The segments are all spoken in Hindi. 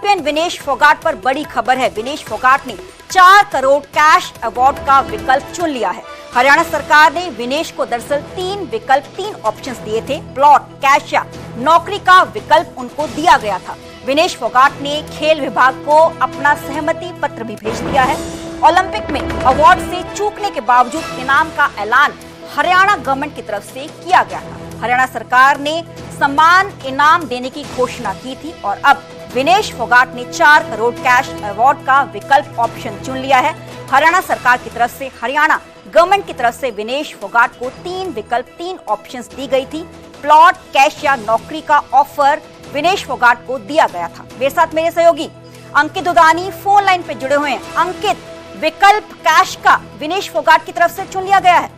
चैंपियन विनेश फोगाट पर बड़ी खबर है। विनेश फोगाट ने 4 करोड़ कैश अवार्ड का विकल्प चुन लिया है। हरियाणा सरकार ने विनेश को दरअसल 3 ऑप्शंस दिए थे। प्लॉट, कैश या नौकरी का विकल्प उनको दिया गया था। विनेश फोगाट ने खेल विभाग को अपना सहमति पत्र भी भेज दिया है। ओलंपिक में अवार्ड से चूकने के बावजूद इनाम का ऐलान हरियाणा गवर्नमेंट की तरफ से किया गया था। हरियाणा सरकार ने सम्मान इनाम देने की घोषणा की थी और अब विनेश फोगाट ने 4 करोड़ कैश अवार्ड का विकल्प ऑप्शन चुन लिया है। हरियाणा सरकार की तरफ से, हरियाणा गवर्नमेंट की तरफ से विनेश फोगाट को 3 ऑप्शंस दी गई थी। प्लॉट, कैश या नौकरी का ऑफर विनेश फोगाट को दिया गया था। मेरे साथ मेरे सहयोगी अंकित दुदानी फोन लाइन पे जुड़े हुए हैं। अंकित, विकल्प कैश का विनेश फोगाट की तरफ से चुन लिया गया है।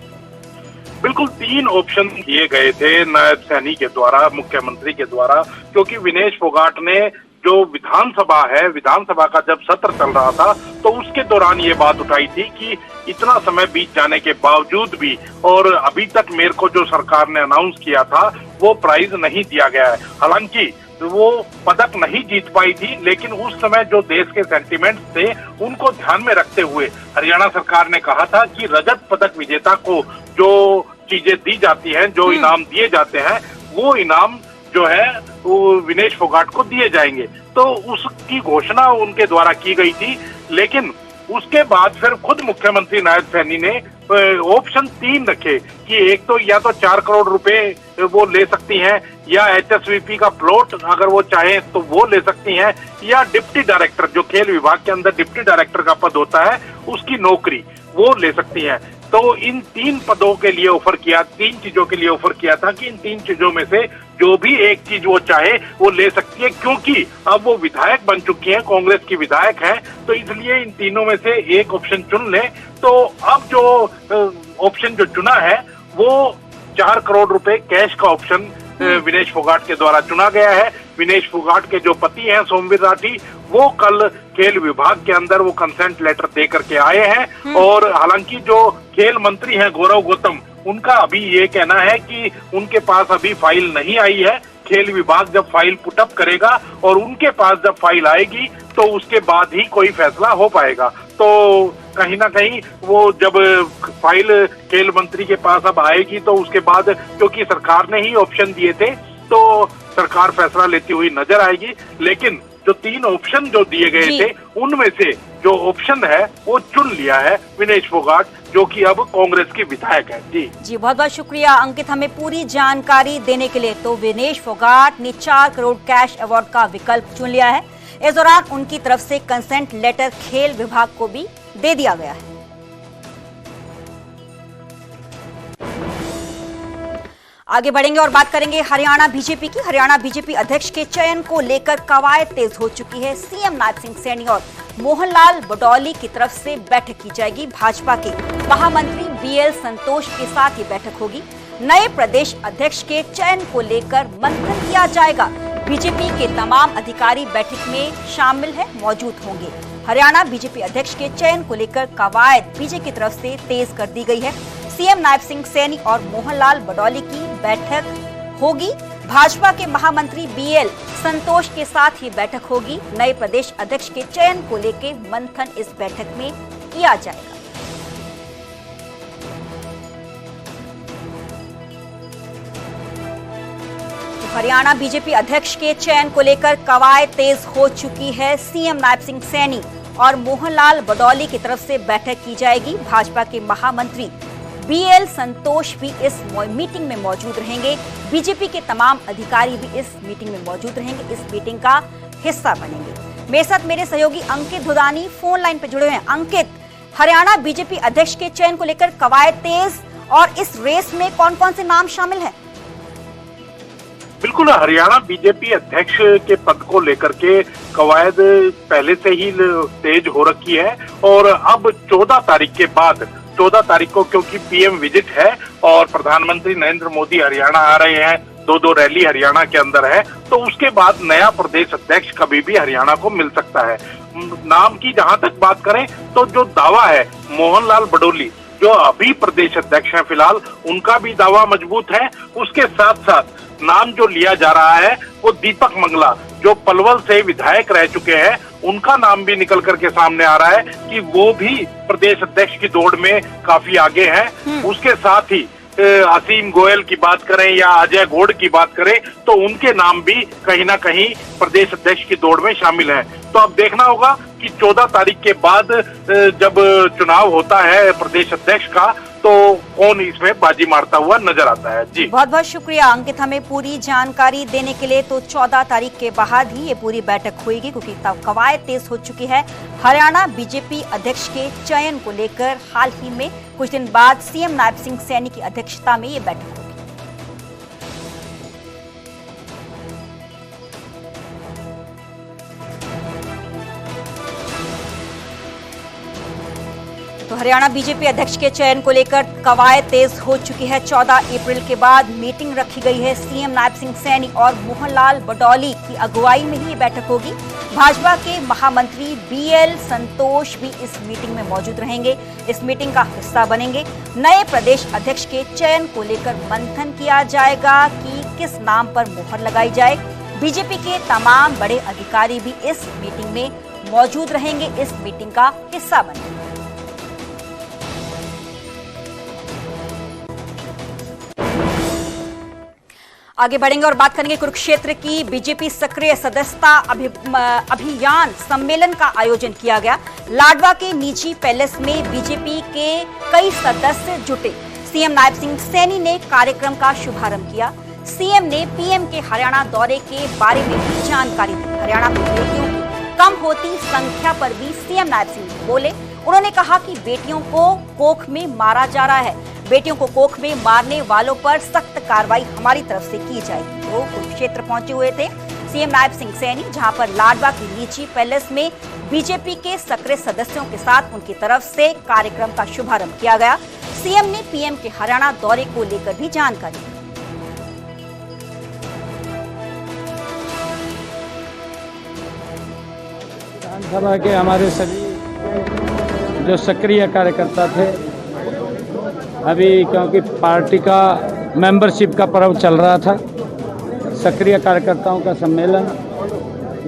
बिल्कुल 3 ऑप्शन दिए गए थे नायब सैनी के द्वारा, मुख्यमंत्री के द्वारा, क्योंकि विनेश फोगाट ने जो विधानसभा का जब सत्र चल रहा था तो उसके दौरान ये बात उठाई थी कि इतना समय बीत जाने के बावजूद भी और अभी तक मेरे को जो सरकार ने अनाउंस किया था वो प्राइज नहीं दिया गया है। हालांकि वो पदक नहीं जीत पाई थी, लेकिन उस समय जो देश के सेंटिमेंट्स थे उनको ध्यान में रखते हुए हरियाणा सरकार ने कहा था कि रजत पदक विजेता को जो चीजें दी जाती हैं, जो इनाम दिए जाते हैं, वो इनाम जो है वो विनेश फोगाट को दिए जाएंगे। तो उसकी घोषणा उनके द्वारा की गई थी, लेकिन उसके बाद फिर खुद मुख्यमंत्री नायब सैनी ने ऑप्शन 3 रखे कि एक तो या तो 4 करोड़ रुपए वो ले सकती हैं, या HSVP का प्लॉट अगर वो चाहे तो वो ले सकती हैं, या डिप्टी डायरेक्टर, जो खेल विभाग के अंदर डिप्टी डायरेक्टर का पद होता है, उसकी नौकरी वो ले सकती हैं। तो इन 3 पदों के लिए ऑफर किया, 3 चीजों के लिए ऑफर किया था कि इन 3 चीजों में से जो भी एक चीज वो चाहे वो ले सकती है, क्योंकि अब वो विधायक बन चुकी हैं, कांग्रेस की विधायक हैं, तो इसलिए इन तीनों में से एक ऑप्शन चुन ले। तो अब जो ऑप्शन जो चुना है वो 4 करोड़ रुपए कैश का ऑप्शन विनेश फोगाट के द्वारा चुना गया है। विनेश फोगाट के जो पति हैं सोमवीर राठी, वो कल खेल विभाग के अंदर वो कंसेंट लेटर दे करके आए हैं। और हालांकि जो खेल मंत्री हैं गौरव गौतम, उनका अभी ये कहना है कि उनके पास अभी फाइल नहीं आई है। खेल विभाग जब फाइल पुटअप करेगा और उनके पास जब फाइल आएगी तो उसके बाद ही कोई फैसला हो पाएगा। तो कहीं ना कहीं वो जब फाइल खेल मंत्री के पास अब आएगी तो उसके बाद, क्योंकि सरकार ने ही ऑप्शन दिए थे, तो सरकार फैसला लेती हुई नजर आएगी। लेकिन जो 3 ऑप्शन जो दिए गए थे उनमें से जो ऑप्शन है वो चुन लिया है विनेश फोगाट, जो कि अब कांग्रेस के विधायक है। जी बहुत बहुत शुक्रिया अंकित हमें पूरी जानकारी देने के लिए। तो विनेश फोगाट ने 4 करोड़ कैश अवार्ड का विकल्प चुन लिया है। इस दौरान उनकी तरफ से कंसेंट लेटर खेल विभाग को भी दे दिया गया है। आगे बढ़ेंगे और बात करेंगे हरियाणा बीजेपी की। हरियाणा बीजेपी अध्यक्ष के चयन को लेकर कवायद तेज हो चुकी है। सीएम नायब सिंह सैनी और मोहनलाल बडौली की तरफ से बैठक की जाएगी। भाजपा के महामंत्री BL संतोष के साथ ये बैठक होगी। नए प्रदेश अध्यक्ष के चयन को लेकर मंथन किया जाएगा। बीजेपी के तमाम अधिकारी बैठक में शामिल है, मौजूद होंगे। हरियाणा बीजेपी अध्यक्ष के चयन को लेकर कवायद बीजेपी की तरफ से तेज कर दी गई है। सीएम नायब सिंह सैनी और मोहनलाल बडौली की बैठक होगी। भाजपा के महामंत्री BL संतोष के साथ ही बैठक होगी। नए प्रदेश अध्यक्ष के चयन को लेकर मंथन इस बैठक में किया जाएगा। हरियाणा बीजेपी अध्यक्ष के चयन को लेकर कवायद तेज हो चुकी है। सीएम नायब सिंह सैनी और मोहनलाल बडौली की तरफ से बैठक की जाएगी। भाजपा के महामंत्री BL संतोष भी इस मीटिंग में मौजूद रहेंगे। बीजेपी के तमाम अधिकारी भी इस मीटिंग में मौजूद रहेंगे, इस मीटिंग का हिस्सा बनेंगे। मेरे साथ मेरे सहयोगी अंकित दुदानी फोन लाइन पर जुड़े हुए हैं। अंकित, हरियाणा बीजेपी अध्यक्ष के चयन को लेकर कवायद तेज, और इस रेस में कौन कौन से नाम शामिल हैं? बिल्कुल, हरियाणा बीजेपी अध्यक्ष के पद को लेकर के कवायद पहले से ही तेज हो रखी है। और अब 14 तारीख के बाद, 14 तारीख को क्योंकि PM विजिट है और प्रधानमंत्री नरेंद्र मोदी हरियाणा आ रहे हैं, 2 रैली हरियाणा के अंदर है, तो उसके बाद नया प्रदेश अध्यक्ष कभी भी हरियाणा को मिल सकता है। नाम की जहां तक बात करें तो जो दावा है मोहनलाल बडौली, जो अभी प्रदेश अध्यक्ष हैं फिलहाल, उनका भी दावा मजबूत है। उसके साथ साथ नाम जो लिया जा रहा है वो दीपक मंगला, जो पलवल से विधायक रह चुके हैं उनका नाम भी निकल करके सामने आ रहा है कि वो भी प्रदेश अध्यक्ष की दौड़ में काफी आगे हैं। उसके साथ ही असीम गोयल की बात करें या अजय गौड़ की बात करें तो उनके नाम भी कहीं ना कहीं प्रदेश अध्यक्ष की दौड़ में शामिल हैं। तो अब देखना होगा कि 14 तारीख के बाद जब चुनाव होता है प्रदेश अध्यक्ष का तो कौन इसमें बाजी मारता हुआ नजर आता है। जी बहुत बहुत शुक्रिया अंकित हमें पूरी जानकारी देने के लिए। तो 14 तारीख के बाद ही ये पूरी बैठक होगी क्योंकि तब कवायद तेज हो चुकी है। हरियाणा बीजेपी अध्यक्ष के चयन को लेकर हाल ही में कुछ दिन बाद सीएम नायब सिंह सैनी की अध्यक्षता में ये बैठक होगी। तो हरियाणा बीजेपी अध्यक्ष के चयन को लेकर कवायद तेज हो चुकी है। 14 अप्रैल के बाद मीटिंग रखी गई है। सीएम नायब सिंह सैनी और मोहनलाल बडौली की अगुवाई में ही ये बैठक होगी। भाजपा के महामंत्री बीएल संतोष भी इस मीटिंग में मौजूद रहेंगे, इस मीटिंग का हिस्सा बनेंगे। नए प्रदेश अध्यक्ष के चयन को लेकर मंथन किया जाएगा कि किस नाम पर मोहर लगाई जाए। बीजेपी के तमाम बड़े अधिकारी भी इस मीटिंग में मौजूद रहेंगे, इस मीटिंग का हिस्सा बनेंगे। आगे बढ़ेंगे और बात करेंगे कुरुक्षेत्र की। बीजेपी सक्रिय सदस्यता अभियान सम्मेलन का आयोजन किया गया। लाडवा के निजी पैलेस में बीजेपी के कई सदस्य जुटे। सीएम नायब सिंह सैनी ने कार्यक्रम का शुभारंभ किया। सीएम ने पीएम के हरियाणा दौरे के बारे में भी जानकारी दी। हरियाणा में बेटियों की कम होती संख्या पर भी सीएम नायब सिंह बोले। उन्होंने कहा कि बेटियों को कोख में मारा जा रहा है, बेटियों को कोख में मारने वालों पर सख्त कार्रवाई हमारी तरफ से की जाएगी। तो कुरुक्षेत्र पहुंचे हुए थे सीएम नायब सिंह सैनी, जहां पर लाडवा की लीची पैलेस में बीजेपी के सक्रिय सदस्यों के साथ उनकी तरफ से कार्यक्रम का शुभारंभ किया गया। सीएम ने पीएम के हरियाणा दौरे को लेकर भी जानकारी दी। विधानसभा के हमारे सभी जो सक्रिय कार्यकर्ता थे, अभी क्योंकि पार्टी का मेंबरशिप का पर्व चल रहा था, सक्रिय कार्यकर्ताओं का सम्मेलन,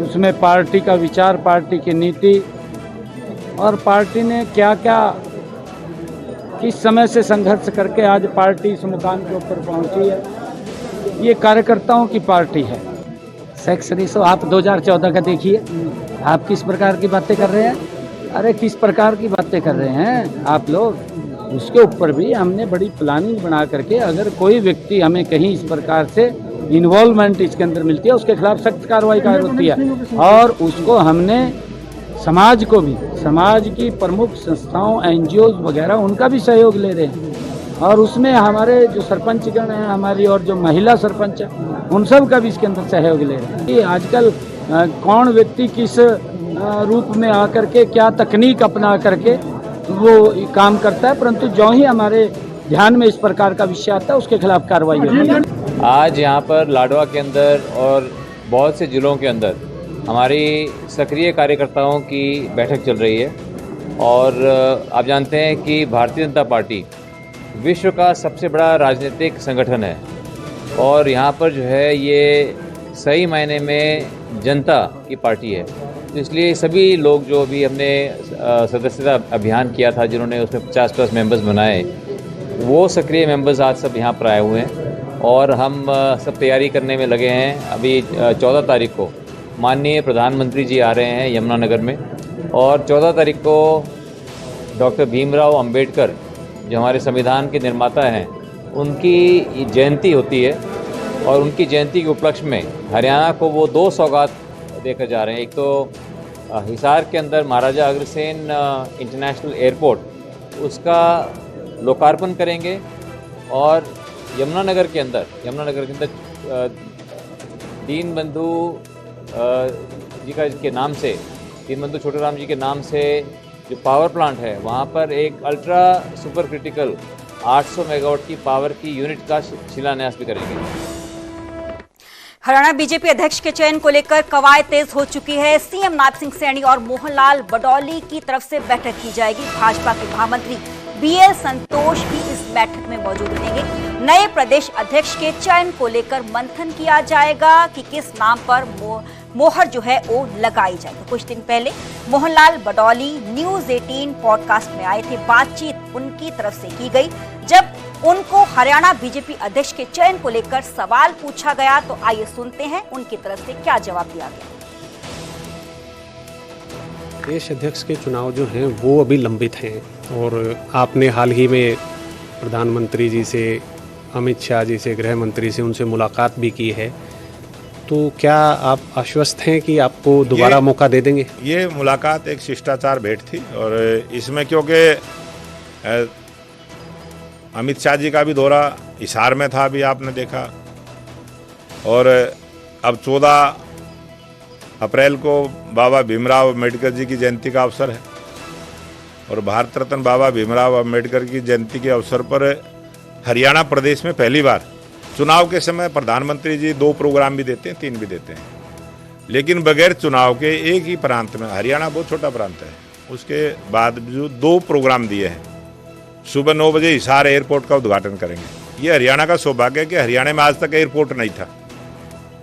उसमें पार्टी का विचार, पार्टी की नीति और पार्टी ने क्या क्या किस समय से संघर्ष करके आज पार्टी इस मुकाम के ऊपर पहुंची है, ये कार्यकर्ताओं की पार्टी है। सेक्स रेशो आप 2014 का देखिए, आप किस प्रकार की बातें कर रहे हैं। अरे किस प्रकार की बातें कर रहे हैं आप लोग, उसके ऊपर भी हमने बड़ी प्लानिंग बना करके अगर कोई व्यक्ति हमें कहीं इस प्रकार से इन्वॉल्वमेंट इसके अंदर मिलती है उसके खिलाफ सख्त कार्रवाई होती है। और उसको हमने समाज को भी, समाज की प्रमुख संस्थाओं एनजीओ वगैरह उनका भी सहयोग ले रहे हैं और उसमें हमारे जो सरपंचगण हैं हमारी और जो महिला सरपंच है उन सब का भी इसके अंदर सहयोग ले रहे हैं कि आजकल कौन व्यक्ति किस रूप में आकर के क्या तकनीक अपना करके वो काम करता है, परंतु जो ही हमारे ध्यान में इस प्रकार का विषय आता है उसके खिलाफ कार्रवाई होती है। आज यहाँ पर लाडवा के अंदर और बहुत से जिलों के अंदर हमारी सक्रिय कार्यकर्ताओं की बैठक चल रही है और आप जानते हैं कि भारतीय जनता पार्टी विश्व का सबसे बड़ा राजनीतिक संगठन है और यहाँ पर जो है ये सही मायने में जनता की पार्टी है। तो इसलिए सभी लोग जो भी हमने सदस्यता अभियान किया था, जिन्होंने उसमें 50+ मेंबर्स बनाए, वो सक्रिय मेंबर्स आज सब यहाँ पर आए हुए हैं और हम सब तैयारी करने में लगे हैं। अभी 14 तारीख को माननीय प्रधानमंत्री जी आ रहे हैं यमुनानगर में और 14 तारीख को डॉक्टर भीमराव अंबेडकर जो हमारे संविधान के निर्माता हैं उनकी जयंती होती है और उनकी जयंती के उपलक्ष्य में हरियाणा को वो 2 सौगात देकर जा रहे हैं। एक तो हिसार के अंदर महाराजा अग्रसेन इंटरनेशनल एयरपोर्ट उसका लोकार्पण करेंगे और यमुनानगर के अंदर दीनबंधु जी का के नाम से, दीनबंधु छोटेराम जी के नाम से जो पावर प्लांट है वहाँ पर एक अल्ट्रा सुपर क्रिटिकल 800 मेगावाट की पावर की यूनिट का शिलान्यास भी करेंगे। हरियाणा बीजेपी अध्यक्ष के चयन को लेकर कवायद तेज हो चुकी है। सीएम नायब सिंह सैनी और मोहनलाल बडौली की तरफ से बैठक की जाएगी। भाजपा के महामंत्री बीएल संतोष भी इस बैठक में मौजूद रहेंगे। नए प्रदेश अध्यक्ष के चयन को लेकर मंथन किया जाएगा कि किस नाम पर मोहर जो है वो लगाई जाए। तो कुछ दिन पहले मोहनलाल बडौली न्यूज 18 पॉडकास्ट में आए थे। बातचीत उनकी तरफ से की गई। जब उनको हरियाणा बीजेपी अध्यक्ष के चयन को लेकर सवाल पूछा गया तो आइए सुनते हैं उनकी तरफ से क्या जवाब दिया गया। प्रदेश अध्यक्ष के चुनाव जो हैं वो अभी लंबित हैं और आपने हाल ही में प्रधानमंत्री जी से, अमित शाह जी से, गृह मंत्री से उनसे मुलाकात भी की है, तो क्या आप आश्वस्त हैं कि आपको दोबारा मौका दे देंगे? ये मुलाकात एक शिष्टाचार भेंट थी और इसमें क्योंकि अमित शाह जी का भी दौरा हिसार में था, अभी आपने देखा, और अब 14 अप्रैल को बाबा भीमराव अम्बेडकर जी की जयंती का अवसर है और भारत रत्न बाबा भीमराव अम्बेडकर की जयंती के अवसर पर हरियाणा प्रदेश में पहली बार चुनाव के समय प्रधानमंत्री जी 2 प्रोग्राम भी देते हैं, 3 भी देते हैं, लेकिन बगैर चुनाव के एक ही प्रांत में, हरियाणा बहुत छोटा प्रांत है, उसके बाद जो 2 प्रोग्राम दिए हैं। सुबह 9 बजे हिसार एयरपोर्ट का उद्घाटन करेंगे। ये हरियाणा का सौभाग्य है कि हरियाणा में आज तक एयरपोर्ट नहीं था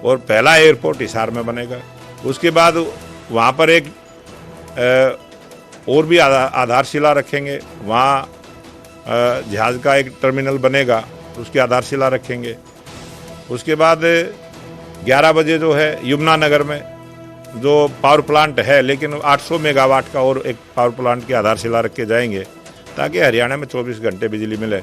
और पहला एयरपोर्ट हिसार में बनेगा। उसके बाद वहाँ पर एक और भी आधारशिला रखेंगे, वहाँ जहाज़ का एक टर्मिनल बनेगा, उसकी आधारशिला रखेंगे। उसके बाद 11 बजे जो है यमुनानगर में जो पावर प्लांट है, लेकिन 800 मेगावाट का और एक पावर प्लांट की आधारशिला रख के जाएंगे ताकि हरियाणा में 24 घंटे बिजली मिले।